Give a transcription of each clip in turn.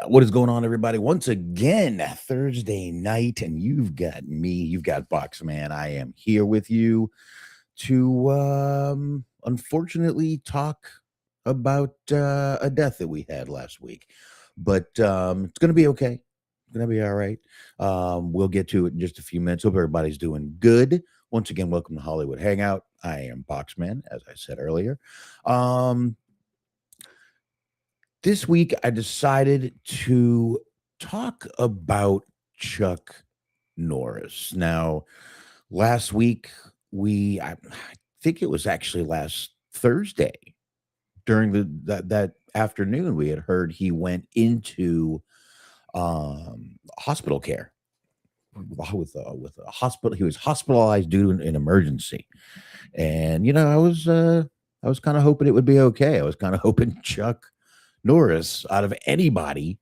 What is going on, everybody? Once again, Thursday night, and you've got me, you've got Boxman. I am here with you to unfortunately talk about a death that we had last week. But it's going to be okay. It's going to be all right. We'll get to it in just a few minutes. Hope everybody's doing good. Once again, welcome to Hollywood Hangout. I am Boxman, as I said earlier. Um, this week, I decided to talk about Chuck Norris. Now, last week, I think it was actually last Thursday during that afternoon, we had heard he went into hospital care with a hospital. He was hospitalized due to an emergency, and I was kind of hoping it would be okay. I was kind of hoping Chuck Norris, out of anybody,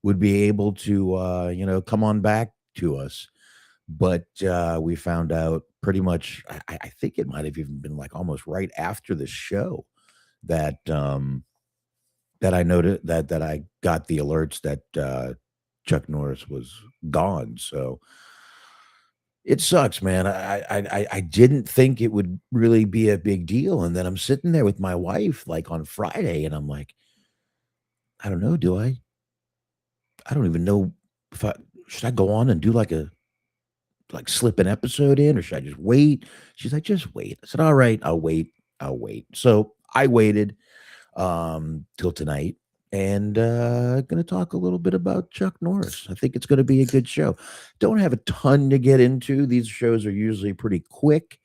would be able to come on back to us. But we found out pretty much. I think it might have even been like almost right after the show that that I noted that I got the alerts that Chuck Norris was gone. So it sucks, man. I didn't think it would really be a big deal, and then I'm sitting there with my wife like on Friday, and I'm like, I don't know, do I? I don't even know if I should I go on and do like slip an episode in, or should I just wait? She's like, just wait. I said, all right, I'll wait. I'll wait. So I waited till tonight, and gonna talk a little bit about Chuck Norris. I think it's gonna be a good show. Don't have a ton to get into. These shows are usually pretty quick,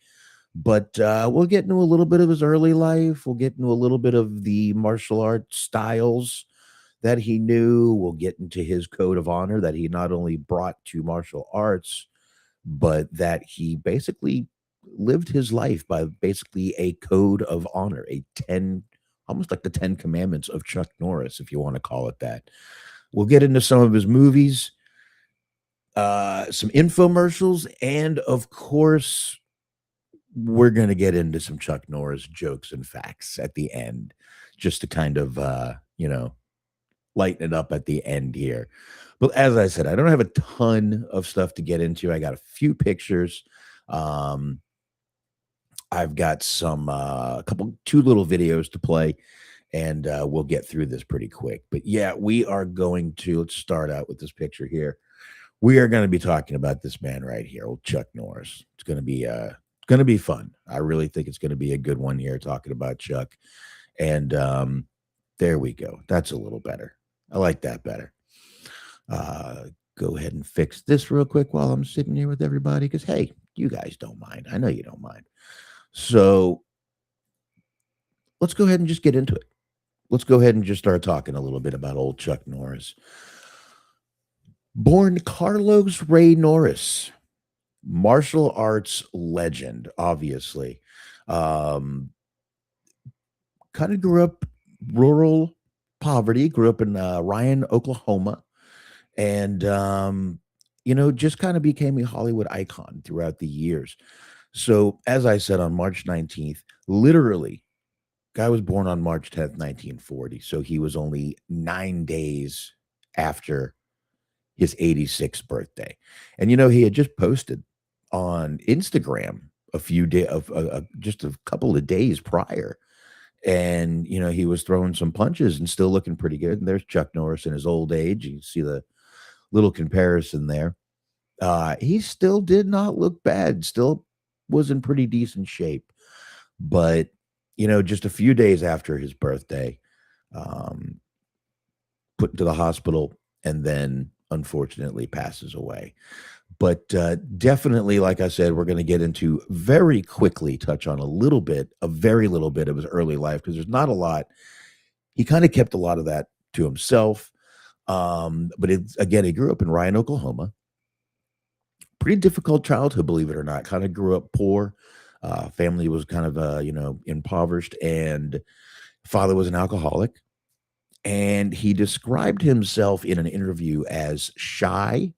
but we'll get into a little bit of his early life. We'll get into a little bit of the martial arts styles that he knew. We'll get into his code of honor that he not only brought to martial arts, but that he basically lived his life by basically a code of honor, a 10, almost like the 10 commandments of Chuck Norris, if you want to call it that. We'll get into some of his movies, some infomercials, and of course, we're going to get into some Chuck Norris jokes and facts at the end, just to kind of, lighten it up at the end here. But as I said, I don't have a ton of stuff to get into. I got a few pictures. Um, I've got some two little videos to play, and we'll get through this pretty quick. But yeah, we are going to let's start out with this picture here. We are going to be talking about this man right here, old Chuck Norris. It's going to be fun. I really think it's going to be a good one here, talking about Chuck. And there we go. That's a little better. I like that better. Go ahead and fix this real quick while I'm sitting here with everybody, because hey, you guys don't mind. I know you don't mind. So let's go ahead and just get into it. Let's go ahead and just start talking a little bit about old Chuck Norris. Born Carlos Ray Norris, martial arts legend, obviously. Kind of grew up rural poverty, grew up in Ryan, Oklahoma, and just kind of became a Hollywood icon throughout the years. So, as I said, on March 19th, literally, guy was born on March 10th, 1940. So he was only 9 days after his 86th birthday. And he had just posted on Instagram a few days of just a couple of days prior. And he was throwing some punches and still looking pretty good. And there's Chuck Norris in his old age. You see the little comparison there. He still did not look bad, still was in pretty decent shape. But just a few days after his birthday, put into the hospital, and then unfortunately passes away. But definitely, like I said, we're going to get into very quickly, touch on a very little bit of his early life, because there's not a lot. He kind of kept a lot of that to himself. But again, he grew up in Ryan, Oklahoma. Pretty difficult childhood, believe it or not. Kind of grew up poor. Family was kind of, impoverished, and father was an alcoholic. And he described himself in an interview as shy,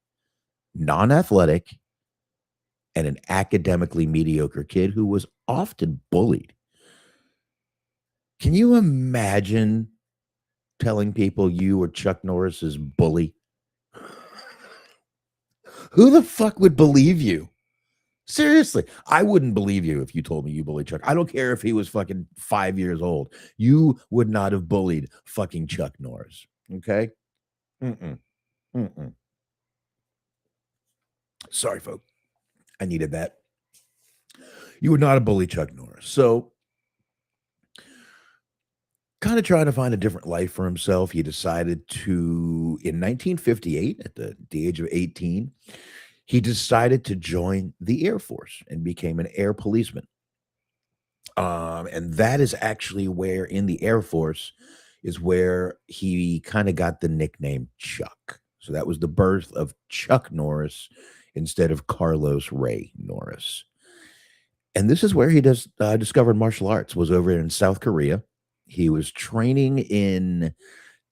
non-athletic, and an academically mediocre kid who was often bullied. Can you imagine telling people you were Chuck Norris's bully? Who the fuck would believe you? Seriously, I wouldn't believe you if you told me you bullied Chuck. I don't care if he was fucking 5 years old. You would not have bullied fucking Chuck Norris. Okay? Mm-mm. Mm-mm. Sorry, folks. I needed that. You would not have bullied Chuck Norris. So, kind of trying to find a different life for himself, he decided to, in 1958, at the age of 18, he decided to join the Air Force and became an air policeman. And that is actually where, in the Air Force, is where he kind of got the nickname Chuck. So that was the birth of Chuck Norris instead of Carlos Ray Norris. And this is where he discovered martial arts, was over in South Korea. He was training in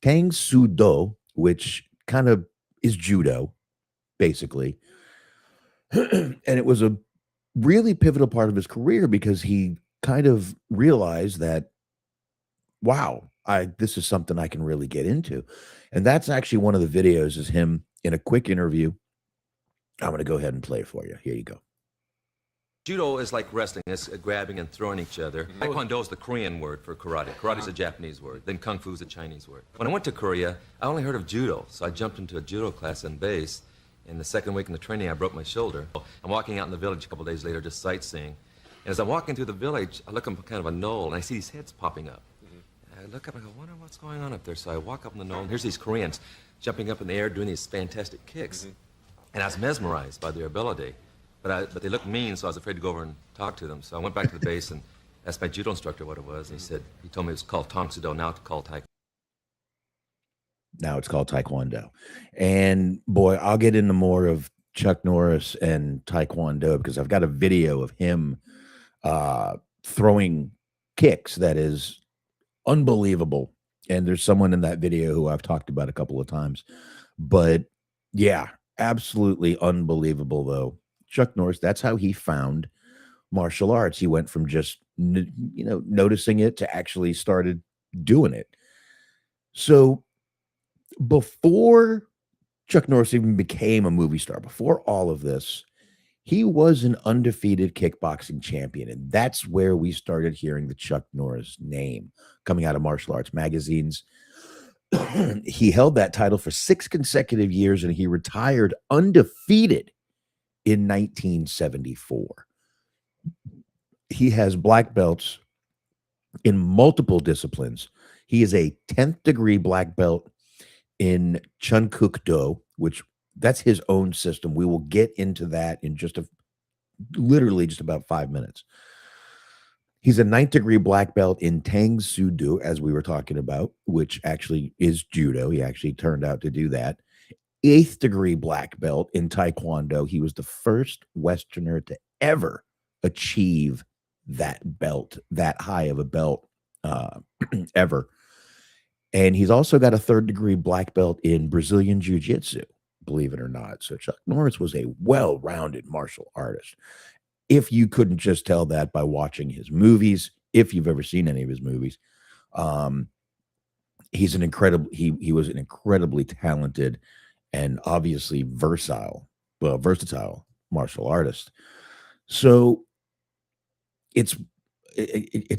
Tang Soo Do, which kind of is judo, basically. And it was a really pivotal part of his career because he kind of realized that, wow, this is something I can really get into. And that's actually one of the videos, is him in a quick interview. I'm going to go ahead and play it for you. Here you go. Judo is like wrestling. It's grabbing and throwing each other. Taekwondo is the Korean word for karate. Karate is a Japanese word. Then Kung Fu is a Chinese word. When I went to Korea, I only heard of judo. So I jumped into a judo class in base. In the second week in the training, I broke my shoulder. I'm walking out in the village a couple days later, just sightseeing. And as I'm walking through the village, I look up kind of a knoll, and I see these heads popping up. I look up and I go, wonder what's going on up there. So I walk up on the knoll, and here's these Koreans jumping up in the air, doing these fantastic kicks. And I was mesmerized by their ability. But they looked mean, so I was afraid to go over and talk to them. So I went back to the base and asked my judo instructor what it was. And he told me it was called Tang Soo Do, now it's called Taekwondo. Now it's called Taekwondo. And boy, I'll get into more of Chuck Norris and Taekwondo because I've got a video of him throwing kicks that is unbelievable. And there's someone in that video who I've talked about a couple of times. But yeah, absolutely unbelievable, though. Chuck Norris, that's how he found martial arts. He went from just, noticing it to actually started doing it. So before Chuck Norris even became a movie star, before all of this, he was an undefeated kickboxing champion. And that's where we started hearing the Chuck Norris name coming out of martial arts magazines. He held that title for 6 consecutive years, and he retired undefeated in 1974. He has black belts in multiple disciplines. He is a 10th degree black belt in Chun Kuk Do, which that's his own system. We will get into that in literally just about 5 minutes. He's a 9th degree black belt in Tang Soo Do, as we were talking about, which actually is judo. He actually turned out to do that. 8th degree black belt in Taekwondo. He was the first Westerner to ever achieve that belt, that high of a belt ever. And he's also got a 3rd degree black belt in Brazilian Jiu-Jitsu, believe it or not. So Chuck Norris was a well-rounded martial artist. If you couldn't just tell that by watching his movies, if you've ever seen any of his movies, he was an incredibly talented and obviously versatile martial artist. So it's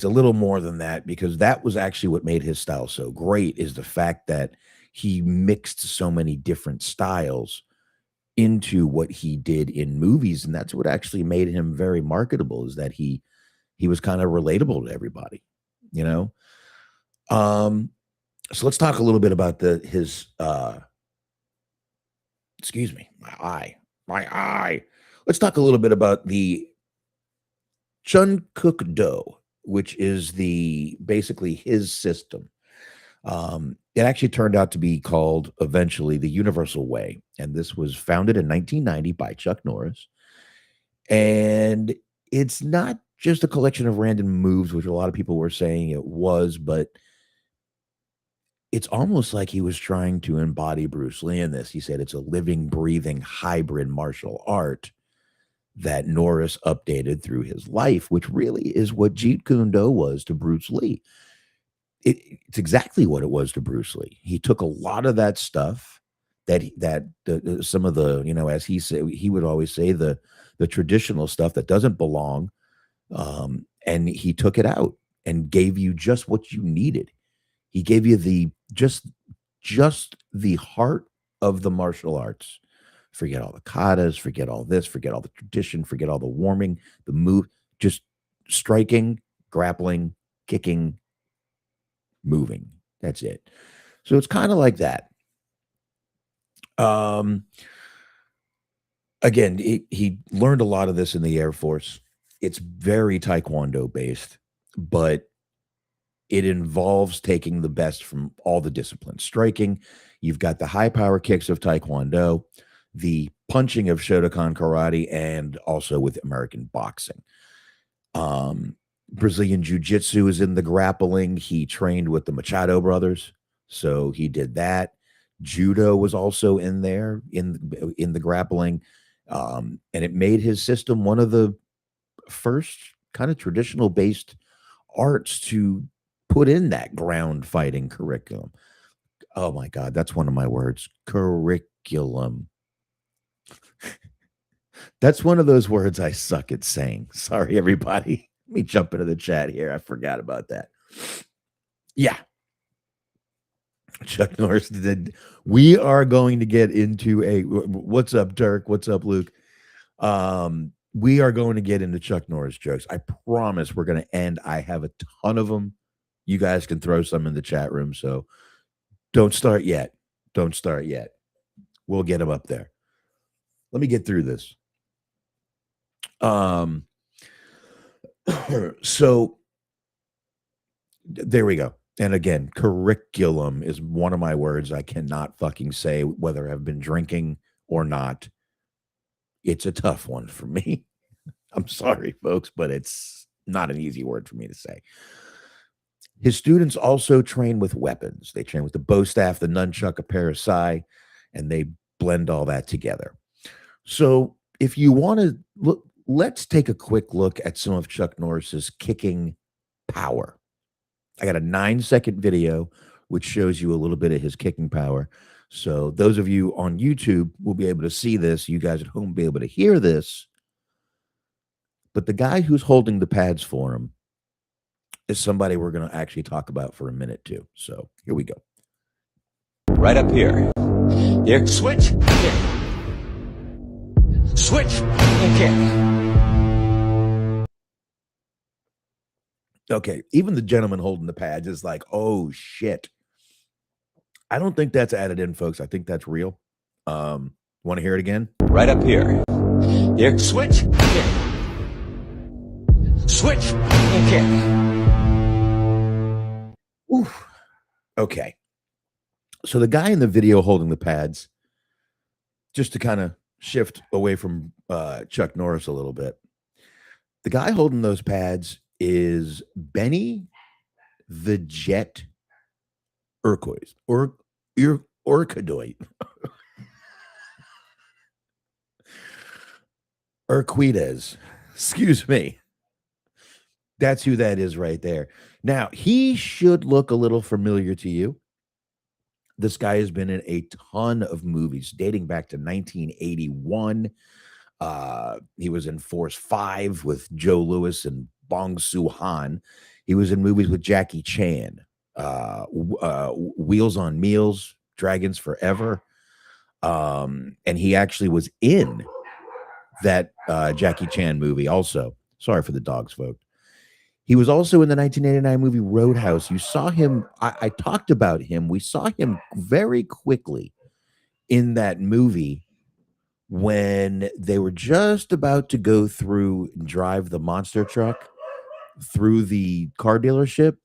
a little more than that, because that was actually what made his style so great, is the fact that he mixed so many different styles into what he did in movies. And that's what actually made him very marketable, is that he was kind of relatable to everybody, So let's talk a little bit about his excuse me, my eye. Let's talk a little bit about the Chun Kuk Do, which is basically his system. It actually turned out to be called eventually the Universal Way. And this was founded in 1990 by Chuck Norris. And it's not just a collection of random moves, which a lot of people were saying it was, but it's almost like he was trying to embody Bruce Lee in this. He said it's a living, breathing, hybrid martial art that Norris updated through his life, which really is what Jeet Kune Do was to Bruce Lee. it's exactly what it was to Bruce Lee. He took a lot of that stuff some of the, as he said, he would always say the traditional stuff that doesn't belong, and he took it out and gave you just what you needed. He gave you the just the heart of the martial arts. Forget all the katas, forget all this, forget all the tradition, forget all the warming, the move, just striking, grappling, kicking, moving. That's it. So it's kind of like that. Again, he learned a lot of this in the Air Force. It's very Taekwondo based, but it involves taking the best from all the disciplines. Striking, you've got the high power kicks of Taekwondo, the punching of Shotokan karate, and also with American boxing. Brazilian Jiu-Jitsu is in the grappling. He trained with the Machado brothers, so he did that. Judo was also in there in the grappling, and it made his system one of the first kind of traditional based arts to put in that ground fighting curriculum. Oh my God, that's one of my words. Curriculum. That's one of those words I suck at saying. Sorry, everybody. Let me jump into the chat here. I forgot about that. Yeah. Chuck Norris did. We are going to get into what's up, Dirk? What's up, Luke? We are going to get into Chuck Norris jokes. I promise we're going to end. I have a ton of them. You guys can throw some in the chat room. So don't start yet. Don't start yet. We'll get them up there. Let me get through this. So there we go. And again, curriculum is one of my words I cannot fucking say, whether I've been drinking or not. It's a tough one for me. I'm sorry, folks, but it's not an easy word for me to say. His students also train with weapons. They train with the bow staff, the nunchuck, a pair of sai, and they blend all that together. So if you want to look, let's take a quick look at some of Chuck Norris's kicking power. I got a 9-second video which shows you a little bit of his kicking power. So those of you on YouTube will be able to see this. You guys at home will be able to hear this. But the guy who's holding the pads for him is somebody we're going to actually talk about for a minute too. So here we go. Right up here. Here, switch, kick. Switch, and kick. Okay, even the gentleman holding the pads is like, oh shit. I don't think that's added in, folks. I think that's real. Want to hear it again? Right up here. Here, switch, kick. Switch, and kick. Oof. Okay. So the guy in the video holding the pads, just to kind of shift away from Chuck Norris a little bit, the guy holding those pads is Benny the Jet Urquois or Urquidez. Urquidez. Excuse me. That's who that is right there. Now, he should look a little familiar to you. This guy has been in a ton of movies dating back to 1981. He was in Force 5 with Joe Louis and Bong Soo-han. He was in movies with Jackie Chan, Wheels on Meals, Dragons Forever. And he actually was in that Jackie Chan movie also. Sorry for the dogs, folks. He was also in the 1989 movie Roadhouse. You saw him. I talked about him. We saw him very quickly in that movie when they were just about to go through and drive the monster truck through the car dealership.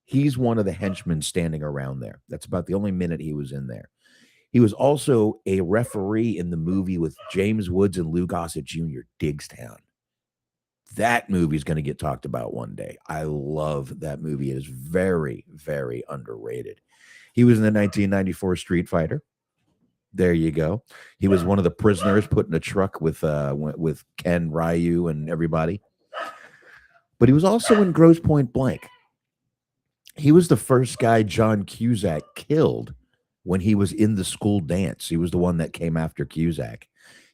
He's one of the henchmen standing around there. That's about the only minute he was in there. He was also a referee in the movie with James Woods and Lou Gossett Jr., Digstown. That movie is going to get talked about one day. I love that movie. It is very, very underrated. He was in the 1994 Street Fighter. There you go. He was one of the prisoners put in a truck with Ken, Ryu, and everybody. But he was also in Grosse Point Blank. He was the first guy John Cusack killed when he was in the school dance. He was the one that came after Cusack.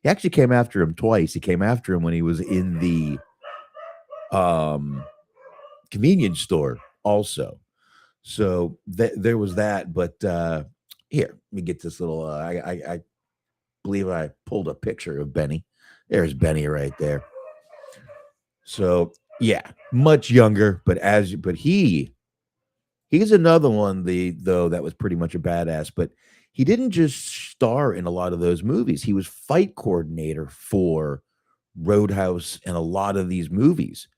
He actually came after him twice. He came after him when he was in the convenience store also. So there was that. But here, let me get this little. I believe I pulled a picture of Benny. There's Benny right there. So yeah, much younger, but he's another one though that was pretty much a badass. But he didn't just star in a lot of those movies. He was fight coordinator for Roadhouse and a lot of these movies.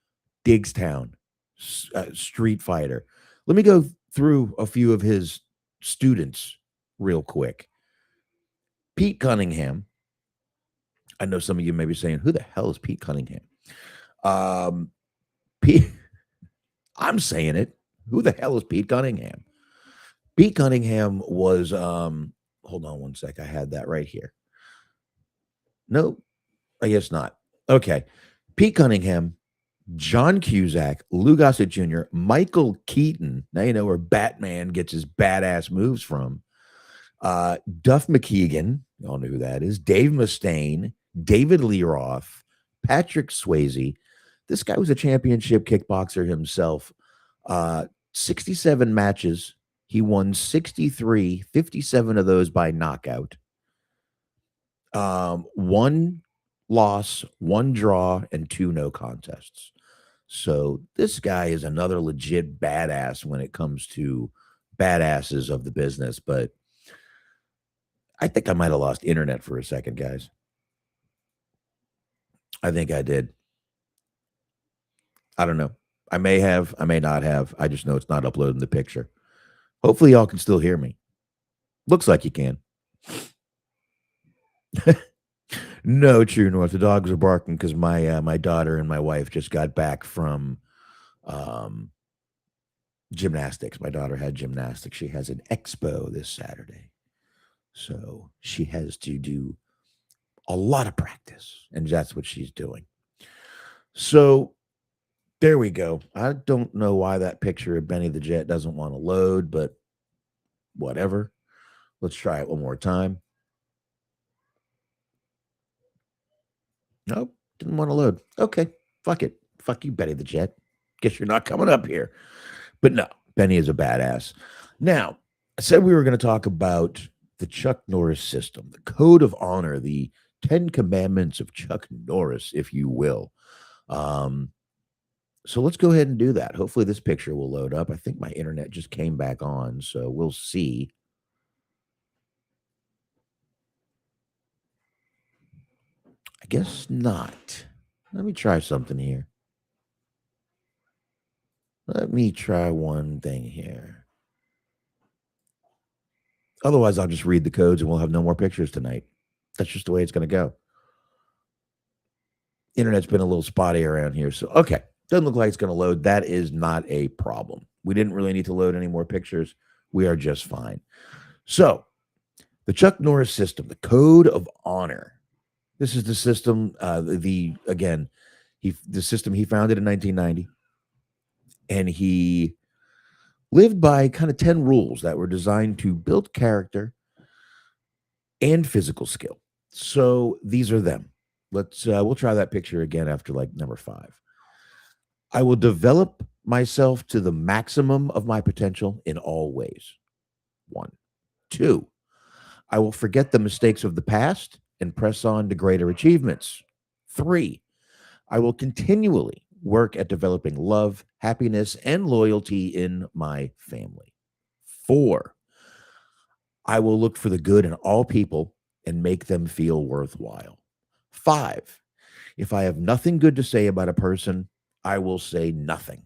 Digstown, Street Fighter. Let me go through a few of his students real quick. Pete Cunningham. I know some of you may be saying, "Who the hell is Pete Cunningham?" Pete, I'm saying it. Who the hell is Pete Cunningham? Pete Cunningham was hold on one sec. I had that right here. Nope, I guess not. Okay. Pete Cunningham, John Cusack, Lou Gossett Jr., Michael Keaton. Now you know where Batman gets his badass moves from. Duff McKagan, you all know who that is. Dave Mustaine, David Lee Roth, Patrick Swayze. This guy was a championship kickboxer himself. 67 matches. He won 63, 57 of those by knockout. One loss, one draw, and 2 no contests. So this guy is another legit badass when it comes to badasses of the business. But I think I might have lost internet for a second, guys. I think I did. I don't know. I may have, I may not have. I just know it's not uploading the picture. Hopefully y'all can still hear me. Looks like you can. No, True North. The dogs are barking because my daughter and my wife just got back from gymnastics. My daughter had gymnastics. She has an expo this Saturday. So she has to do a lot of practice, and that's what she's doing. So there we go. I don't know why that picture of Benny the Jet doesn't want to load, but whatever. Let's try it one more time. Nope, didn't want to load. Okay, fuck it. Fuck you, Benny the Jet. Guess you're not coming up here. But no, Benny is a badass. Now, I said we were going to talk about the Chuck Norris system, the code of honor, the 10 commandments of Chuck Norris, if you will. So let's go ahead and do that. Hopefully this picture will load up. I think my internet just came back on, so we'll see. I guess not. Let me try something here. Let me try one thing here. Otherwise, I'll just read the codes and we'll have no more pictures tonight. That's just the way it's going to go. Internet's been a little spotty around here. So, okay. Doesn't look like it's going to load. That is not a problem. We didn't really need to load any more pictures. We are just fine. So, the Chuck Norris system, the code of honor. This is the system, the system he founded in 1990. And he lived by kind of 10 rules that were designed to build character and physical skill. So these are them. We'll try that picture again after like number 5. I will develop myself to the maximum of my potential in all ways. 1. 2, I will forget the mistakes of the past and press on to greater achievements. 3, I will continually work at developing love, happiness, and loyalty in my family. 4, I will look for the good in all people and make them feel worthwhile. 5, if I have nothing good to say about a person, I will say nothing.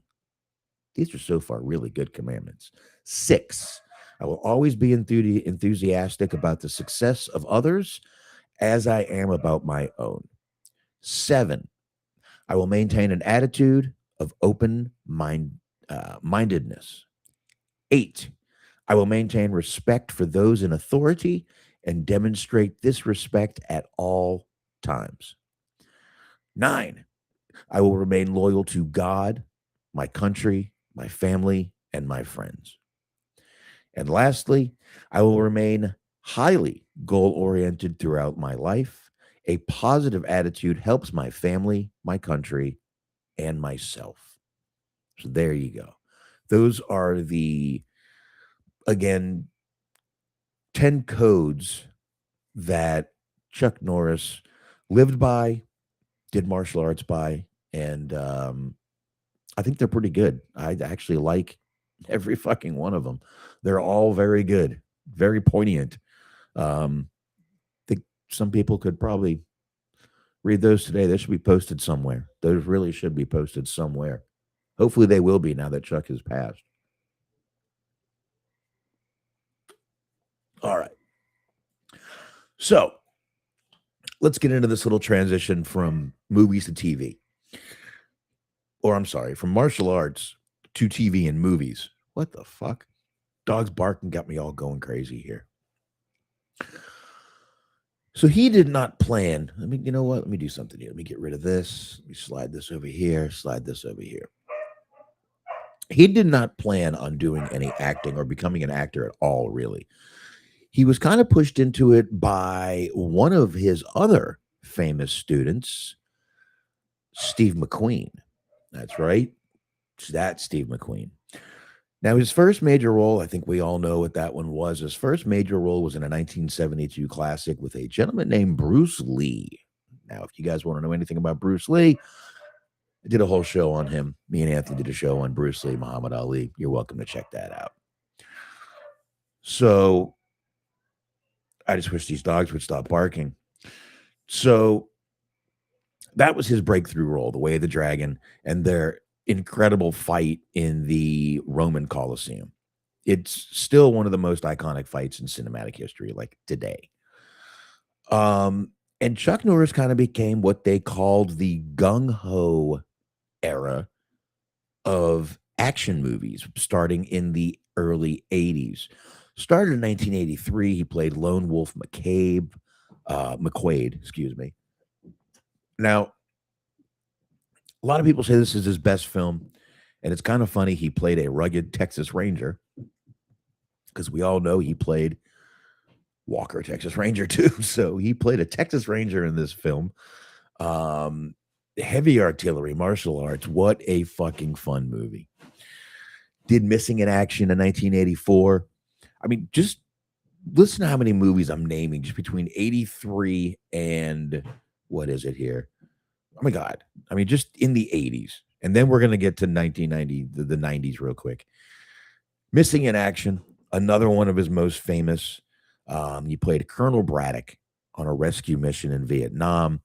These are so far really good commandments. 6, I will always be enthusiastic about the success of others as I am about my own. 7, I will maintain an attitude of mindedness. 8, I will maintain respect for those in authority and demonstrate this respect at all times. 9, I will remain loyal to God, my country, my family, and my friends. And lastly, I will remain highly goal-oriented throughout my life. A positive attitude helps my family, my country, and myself. So there you go. Those are the, again, 10 codes that Chuck Norris lived by, did martial arts by, and I think they're pretty good. I actually like every fucking one of them. They're all very good, very poignant. Think some people could probably read those today. They should be posted somewhere. Those really should be posted somewhere. Hopefully they will be now that Chuck has passed. All right. So let's get into this little transition from movies to TV. Or I'm sorry, from martial arts to TV and movies. What the fuck? Dogs barking got me all going crazy here. So he did not plan. I mean, you know what? Let me do something here. Let me get rid of this. Let me slide this over here, slide this over here. He did not plan on doing any acting or becoming an actor at all, really. He was kind of pushed into it by one of his other famous students, Steve McQueen. That's right. That's Steve McQueen. Now, his first major role, I think we all know what that one was. His first major role was in a 1972 classic with a gentleman named Bruce Lee. Now, if you guys want to know anything about Bruce Lee, I did a whole show on him. Me and Anthony did a show on Bruce Lee, Muhammad Ali. You're welcome to check that out. So I just wish these dogs would stop barking. So that was his breakthrough role, The Way of the Dragon, and their incredible fight in the Roman Colosseum. It's still one of the most iconic fights in cinematic history, like today. And Chuck Norris kind of became what they called the gung-ho era of action movies, starting in the early 80s. Started in 1983. He played Lone Wolf McQuade, excuse me. Now, a lot of people say this is his best film, and it's kind of funny. He played a rugged Texas Ranger, because we all know he played Walker, Texas Ranger too. So he played a Texas Ranger in this film. Heavy artillery, martial arts. What a fucking fun movie. Did Missing in Action in 1984. I mean, just listen to how many movies I'm naming just between 83 and what is it here? Oh my God. I mean, just in the 80s. And then we're going to get to 1990, the 90s real quick. Missing in Action, another one of his most famous. He played Colonel Braddock on a rescue mission in Vietnam.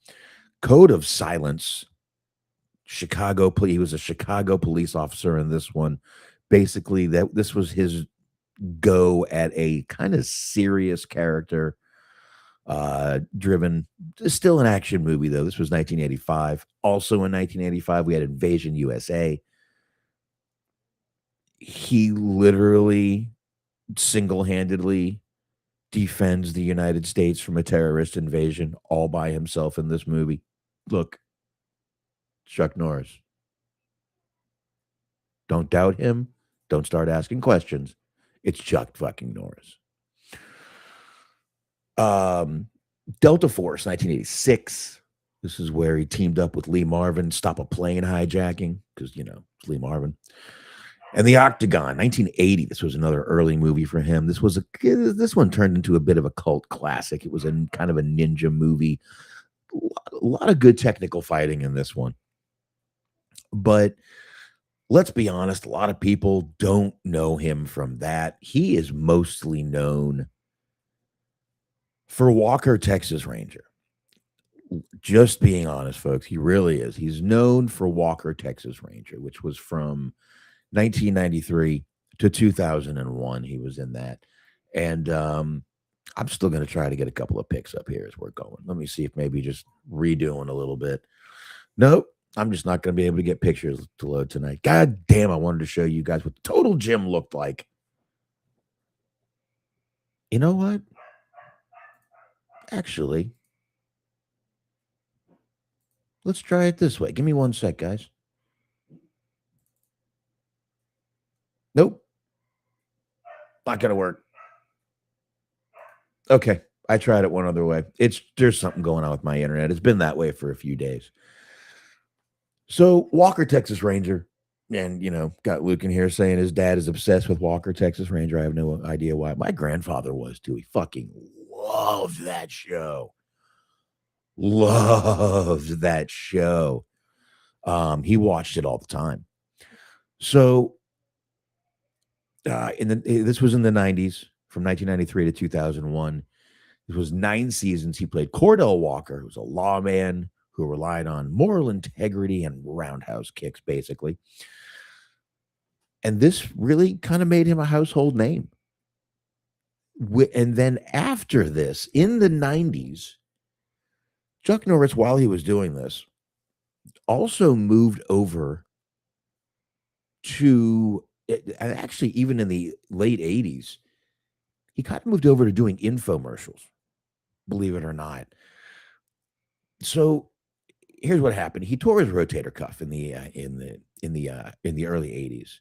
Code of Silence, Chicago. He was a Chicago police officer in this one. Basically, this was his go at a kind of serious character driven. Still an action movie, though. This was 1985. Also in 1985, we had Invasion USA. He literally single-handedly defends the United States from a terrorist invasion all by himself in this movie. Look, Chuck Norris. Don't doubt him. Don't start asking questions. It's Chuck fucking Norris. Delta Force, 1986. This is where he teamed up with Lee Marvin, stop a plane hijacking, because, you know, it's Lee Marvin. And The Octagon, 1980. This was another early movie for him. This one turned into a bit of a cult classic. It was a kind of a ninja movie. A lot of good technical fighting in this one. But let's be honest, a lot of people don't know him from that. He is mostly known for Walker, Texas Ranger. Just being honest, folks, he really is. He's known for Walker, Texas Ranger, which was from 1993 to 2001. He was in that. And I'm still going to try to get a couple of picks up here as we're going. Let me see if maybe just redoing a little bit. Nope. I'm just not going to be able to get pictures to load tonight. God damn, I wanted to show you guys what the total gym looked like. You know what? Actually, let's try it this way. Give me one sec, guys. Nope. Not going to work. Okay. I tried it one other way. There's something going on with my internet. It's been that way for a few days. So Walker, Texas Ranger, and, got Luke in here saying his dad is obsessed with Walker, Texas Ranger. I have no idea why. My grandfather was too. He fucking loved that show. Loved that show. He watched it all the time. So this was in the 90s, from 1993 to 2001. It was 9 seasons. He played Cordell Walker, who was a lawman who relied on moral integrity and roundhouse kicks, basically. And this really kind of made him a household name. And then after this, in the 90s, Chuck Norris, while he was doing this, also moved over to, actually, even in the late 80s, he kind of moved over to doing infomercials, believe it or not. So here's what happened. He tore his rotator cuff in the early 80s.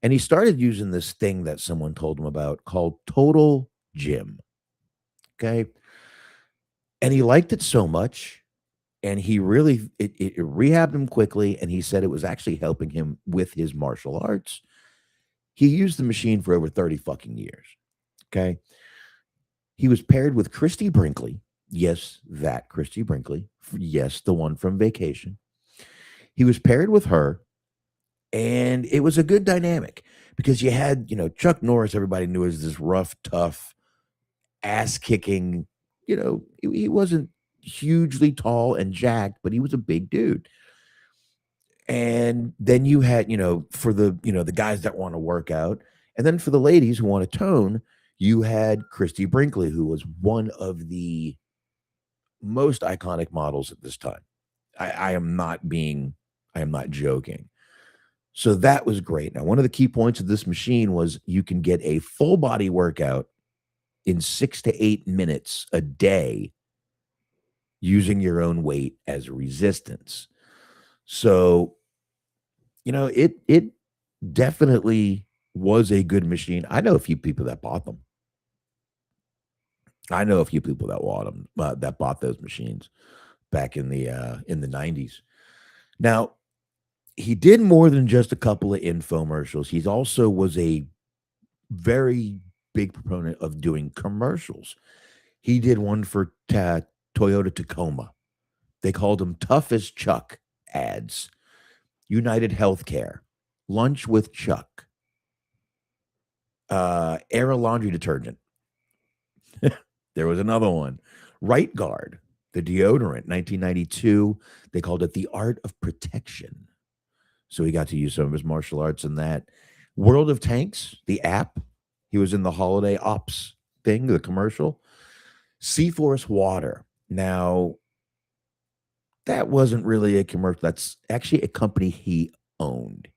And he started using this thing that someone told him about called Total Gym. Okay. And he liked it so much. And he really, it rehabbed him quickly. And he said it was actually helping him with his martial arts. He used the machine for over 30 fucking years. Okay. He was paired with Christy Brinkley. Yes, that Christy Brinkley. Yes, the one from Vacation. He was paired with her. And it was a good dynamic because you had, Chuck Norris, everybody knew as this rough, tough, ass-kicking, he wasn't hugely tall and jacked, but he was a big dude. And then you had, for the guys that want to work out, and then for the ladies who want to tone, you had Christy Brinkley, who was one of the most iconic models at this time. I am not joking. So that was great. Now, one of the key points of this machine was you can get a full body workout in 6 to 8 minutes a day using your own weight as resistance. So, it definitely was a good machine. I know a few people that bought them. I know a few people that bought them, that bought those machines back in the 90s. Now, he did more than just a couple of infomercials. He also was a very big proponent of doing commercials. He did one for Toyota Tacoma. They called him Tough as Chuck ads. United Healthcare, Lunch with Chuck, Air Laundry Detergent. There was another one. Right Guard, the deodorant, 1992. They called it The Art of Protection. So he got to use some of his martial arts in that. World of Tanks, the app. He was in the Holiday Ops thing, the commercial. Seaforce Water. Now, that wasn't really a commercial. That's actually a company he owned.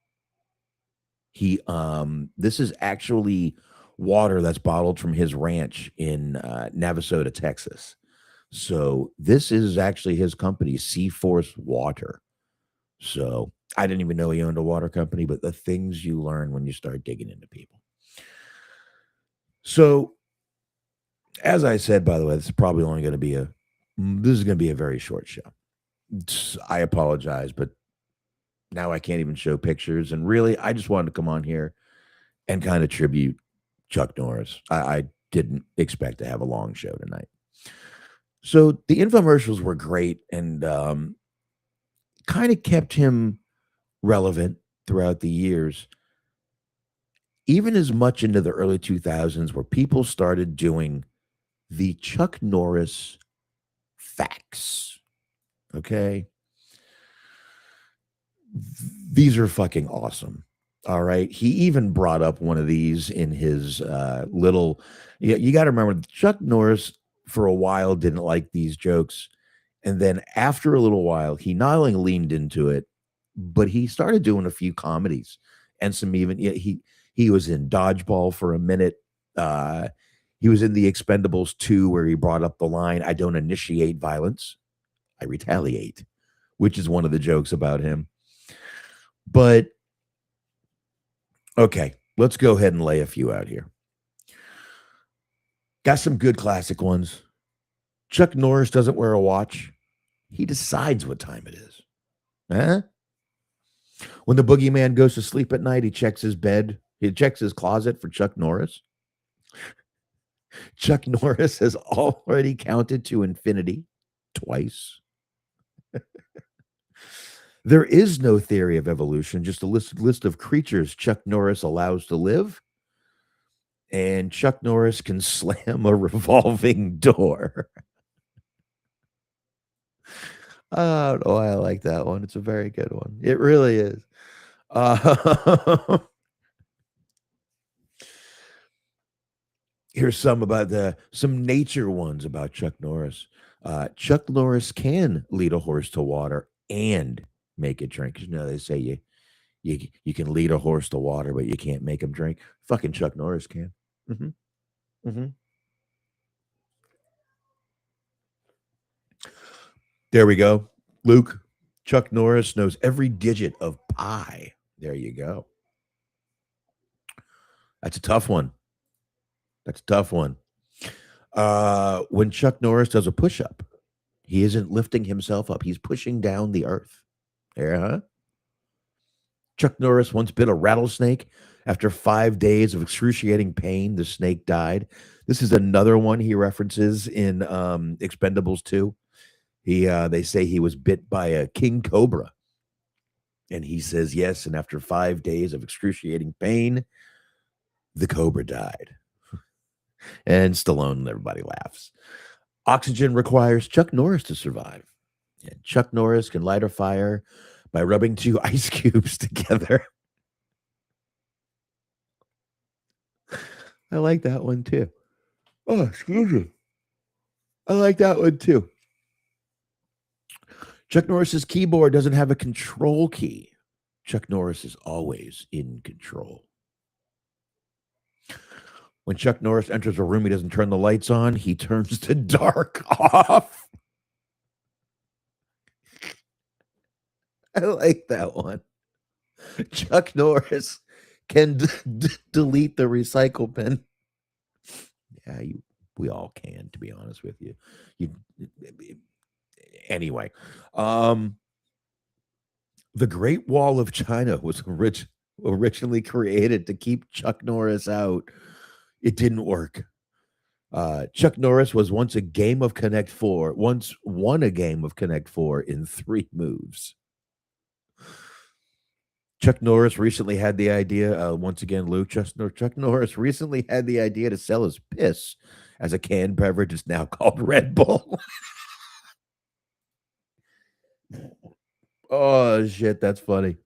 This is actually water that's bottled from his ranch in Navasota, Texas. So this is actually his company, Seaforce Water. So I didn't even know he owned a water company, but the things you learn when you start digging into people. So, as I said, by the way, this is probably only going to be a very short show. I apologize, but now I can't even show pictures. And really, I just wanted to come on here and kind of tribute Chuck Norris. I didn't expect to have a long show tonight. So the infomercials were great and kind of kept him relevant throughout the years, even as much into the early 2000s where people started doing the Chuck Norris facts. Okay. These are fucking awesome. All right. He even brought up one of these in his little, you got to remember Chuck Norris for a while didn't like these jokes. And then after a little while, he not only leaned into it, but he started doing a few comedies and some even, he was in Dodgeball for a minute. He was in The Expendables 2 where he brought up the line, I don't initiate violence, I retaliate, which is one of the jokes about him. But okay, let's go ahead and lay a few out here. Got some good classic ones. Chuck Norris doesn't wear a watch. He decides what time it is. Huh? When the boogeyman goes to sleep at night, he checks his bed. He checks his closet for Chuck Norris. Chuck Norris has already counted to infinity twice. There is no theory of evolution, just a list of creatures Chuck Norris allows to live. And Chuck Norris can slam a revolving door. I don't know why I like that one. It's a very good one. It really is. Here's some nature ones about Chuck Norris. Chuck Norris can lead a horse to water and make it drink. You know, they say you can lead a horse to water, but you can't make him drink. Fucking Chuck Norris can. Mm-hmm. Mm-hmm. There we go. Luke, Chuck Norris knows every digit of pi. There you go. That's a tough one. That's a tough one. When Chuck Norris does a push-up, he isn't lifting himself up. He's pushing down the earth. Yeah. Chuck Norris once bit a rattlesnake. After 5 days of excruciating pain, the snake died. This is another one he references in Expendables 2. They say he was bit by a king cobra. And he says yes, and after 5 days of excruciating pain, the cobra died. And Stallone and everybody laughs. Oxygen requires Chuck Norris to survive. And Chuck Norris can light a fire by rubbing 2 ice cubes together. I like that one too. Oh, excuse me. I like that one too. Chuck Norris's keyboard doesn't have a control key. Chuck Norris is always in control. When Chuck Norris enters a room, he doesn't turn the lights on. He turns the dark off. I like that one. Chuck Norris can delete the recycle bin. Yeah, we all can, to be honest with you. Anyway, the Great Wall of China was originally created to keep Chuck Norris out. It didn't work. Chuck Norris was once won a game of Connect 4 in 3 moves. Chuck Norris recently had the idea, once again, Luke, Chuck Norris recently had the idea to sell his piss as a canned beverage. It's now called Red Bull. Oh, shit, that's funny.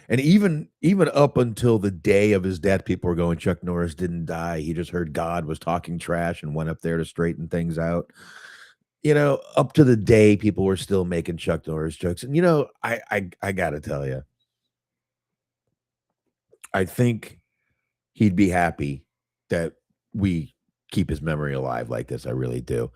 And even up until the day of his death, people were going, Chuck Norris didn't die. He just heard God was talking trash and went up there to straighten things out. You know, up to the day, people were still making Chuck Norris jokes. And, you know, I got to tell you, I think he'd be happy that we keep his memory alive like this. I really do.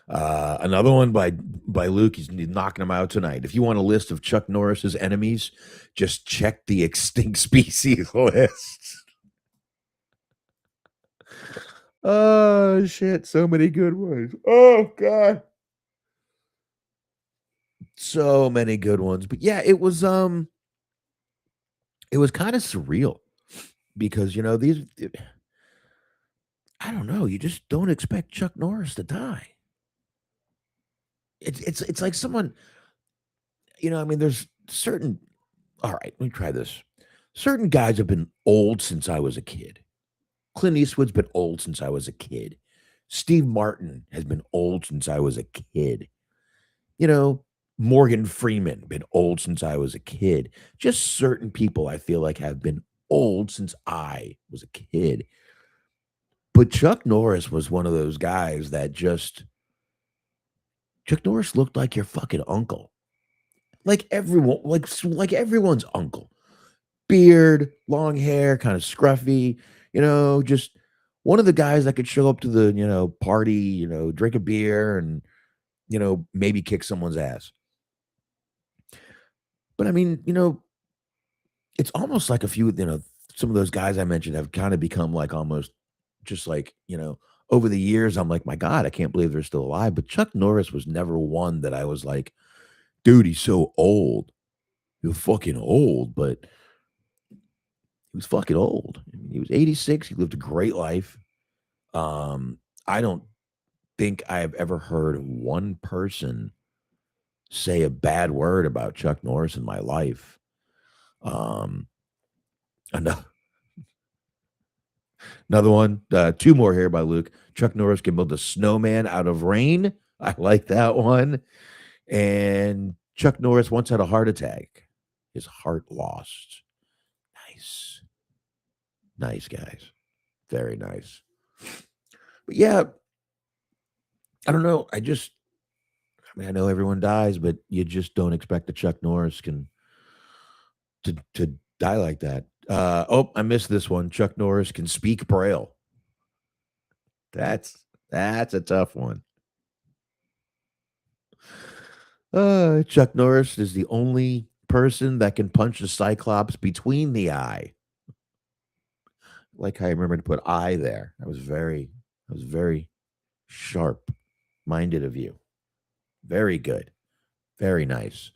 Another one by Luke. He's knocking him out tonight. If you want a list of Chuck Norris's enemies, just check the extinct species list. Oh, shit. So many good ones. Oh, God. So many good ones. But yeah, it was kind of surreal because, you know, I don't know. You just don't expect Chuck Norris to die. It's like someone, you know, I mean, there's certain, all right, let me try this. Certain guys have been old since I was a kid. Clint Eastwood's been old since I was a kid. Steve Martin has been old since I was a kid. You know, Morgan Freeman, been old since I was a kid. Just certain people I feel like have been old since I was a kid. But Chuck Norris was one of those guys that just, Chuck Norris looked like your fucking uncle. Like everyone, like everyone's uncle. Beard, long hair, kind of scruffy, you know, just one of the guys that could show up to the, you know, party, you know, drink a beer and, you know, maybe kick someone's ass. But I mean, you know, it's almost like a few, you know, some of those guys I mentioned have kind of become like almost just like, you know, over the years, I'm like, my God, I can't believe they're still alive. But Chuck Norris was never one that I was like, dude, he's so old. You're fucking old, but he was fucking old. I mean, he was 86. He lived a great life. I don't think I have ever heard one person say a bad word about Chuck Norris in my life. Another one, two more here by Luke. Chuck Norris can build a snowman out of rain. I like that one. And Chuck Norris once had a heart attack. His heart lost. Nice. Nice, guys. Very nice. But yeah, I don't know. I mean, I know everyone dies, but you just don't expect that Chuck Norris can to die like that. I missed this one. Chuck Norris can speak Braille. That's a tough one. Chuck Norris is the only person that can punch a Cyclops between the eye. Like how I remember to put eye there. I was very sharp minded of you. Very good. Very nice.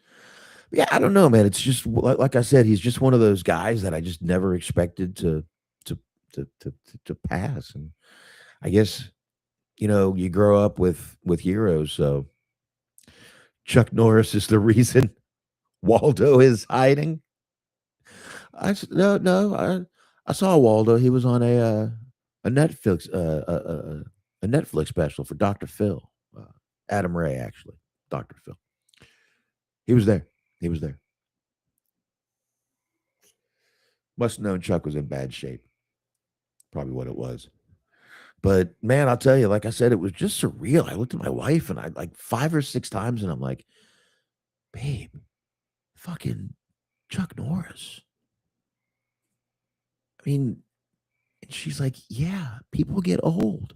Yeah, I don't know, man. It's just like I said, he's just one of those guys that I just never expected to pass. And I guess, you grow up with heroes. So Chuck Norris is the reason Waldo is hiding. No. I saw Waldo. He was on a Netflix a Netflix special for Dr. Phil. Adam Ray, actually. Dr. Phil. He was there. Must have known Chuck was in bad shape. Probably what it was. But man, I'll tell you, like I said, it was just surreal. I looked at my wife and I like 5 or 6 times and I'm like, babe, fucking Chuck Norris. I mean, and she's like, yeah, people get old.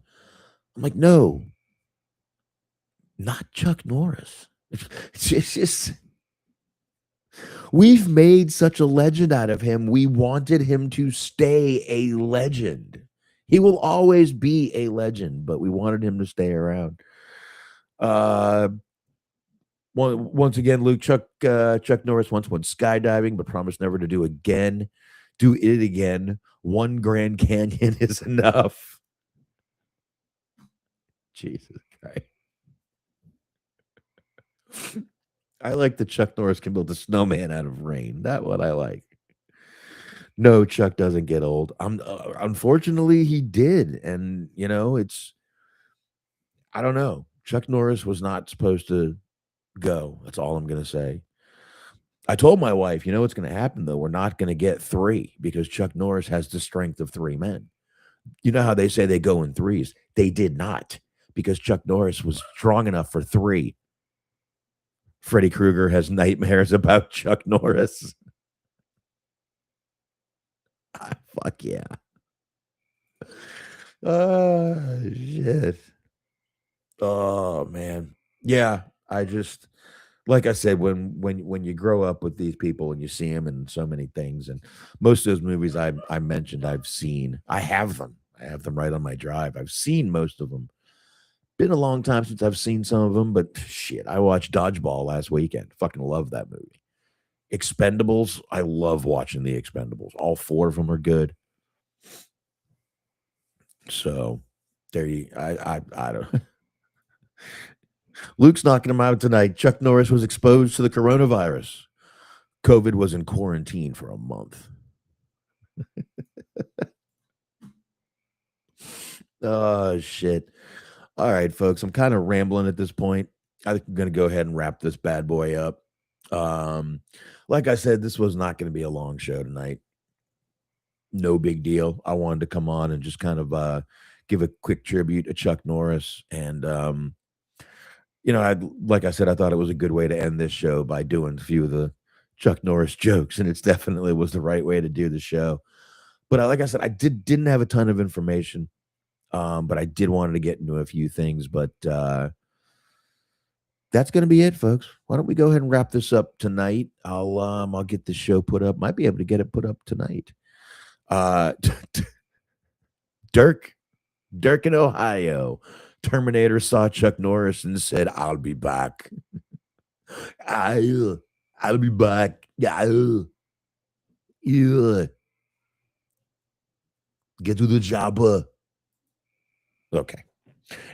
I'm like, no, not Chuck Norris. It's just, we've made such a legend out of him. We wanted him to stay a legend. He will always be a legend, but we wanted him to stay around. Once again, Luke, Chuck Norris once went skydiving, but promised never to do it again. One Grand Canyon is enough. Jesus Christ. I like that Chuck Norris can build a snowman out of rain. That what I like. No, Chuck doesn't get old. Unfortunately, he did. And, I don't know. Chuck Norris was not supposed to go. That's all I'm going to say. I told my wife, what's going to happen, though? We're not going to get 3 because Chuck Norris has the strength of 3 men. You know how they say they go in threes? They did not because Chuck Norris was strong enough for 3. Freddy Krueger has nightmares about Chuck Norris. Fuck yeah. Oh, shit. Oh, man. Yeah, I just, like I said, when you grow up with these people and you see them in so many things, and most of those movies I mentioned, I've seen. I have them right on my drive. I've seen most of them. Been a long time since I've seen some of them, but shit, I watched Dodgeball last weekend. Fucking love that movie. Expendables, I love watching the Expendables. All 4 of them are good. So there I don't. Luke's knocking him out tonight. Chuck Norris was exposed to the coronavirus. COVID was in quarantine for a month. Oh, shit. All right, folks. I'm kind of rambling at this point. I think I'm going to go ahead and wrap this bad boy up. Like I said, this was not going to be a long show tonight. No big deal. I wanted to come on and just kind of give a quick tribute to Chuck Norris. And, like I said, I thought it was a good way to end this show by doing a few of the Chuck Norris jokes. And it definitely was the right way to do the show. But like I said, I didn't have a ton of information. But I did want to get into a few things, but that's going to be it, folks. Why don't we go ahead and wrap this up tonight? I'll get the show put up. Might be able to get it put up tonight. Dirk, Dirk in Ohio. Terminator saw Chuck Norris and said, I'll be back. I'll be back. Yeah. Get to the job. Okay.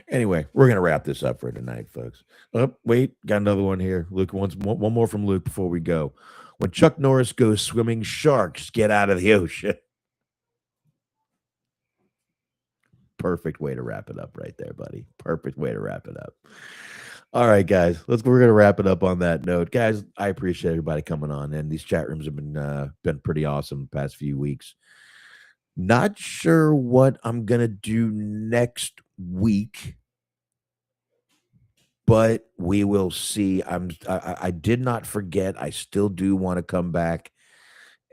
Anyway, we're going to wrap this up for tonight, folks. Oh, wait. Got another one here. Luke, one more from Luke before we go. When Chuck Norris goes swimming, sharks get out of the ocean. Perfect way to wrap it up right there, buddy. Perfect way to wrap it up. All right, guys. We're going to wrap it up on that note. Guys, I appreciate everybody coming on, and these chat rooms have been pretty awesome the past few weeks. Not sure what I'm going to do next week, but we will see. I did not forget. I still do want to come back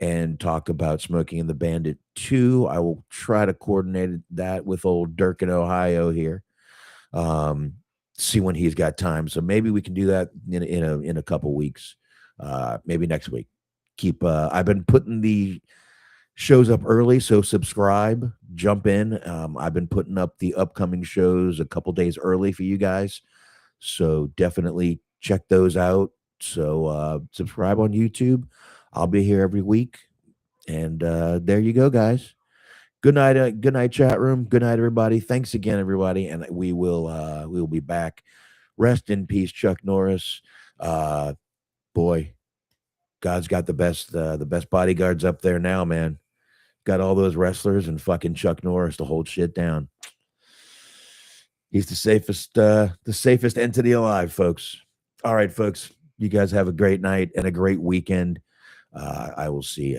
and talk about Smoking and the Bandit 2. I will try to coordinate that with old Dirk in Ohio here. See when he's got time. So maybe we can do that in a couple weeks. Maybe next week. I've been putting the shows up early, so subscribe, jump in. I've been putting up the upcoming shows a couple days early for you guys. So definitely check those out. So subscribe on YouTube. I'll be here every week. And there you go, guys. Good night, chat room. Good night, everybody. Thanks again, everybody. And we will be back. Rest in peace, Chuck Norris. Boy, God's got the best bodyguards up there now, man. Got all those wrestlers and fucking Chuck Norris to hold shit down. He's the safest entity alive, folks. All right, folks. You guys have a great night and a great weekend. I will see you.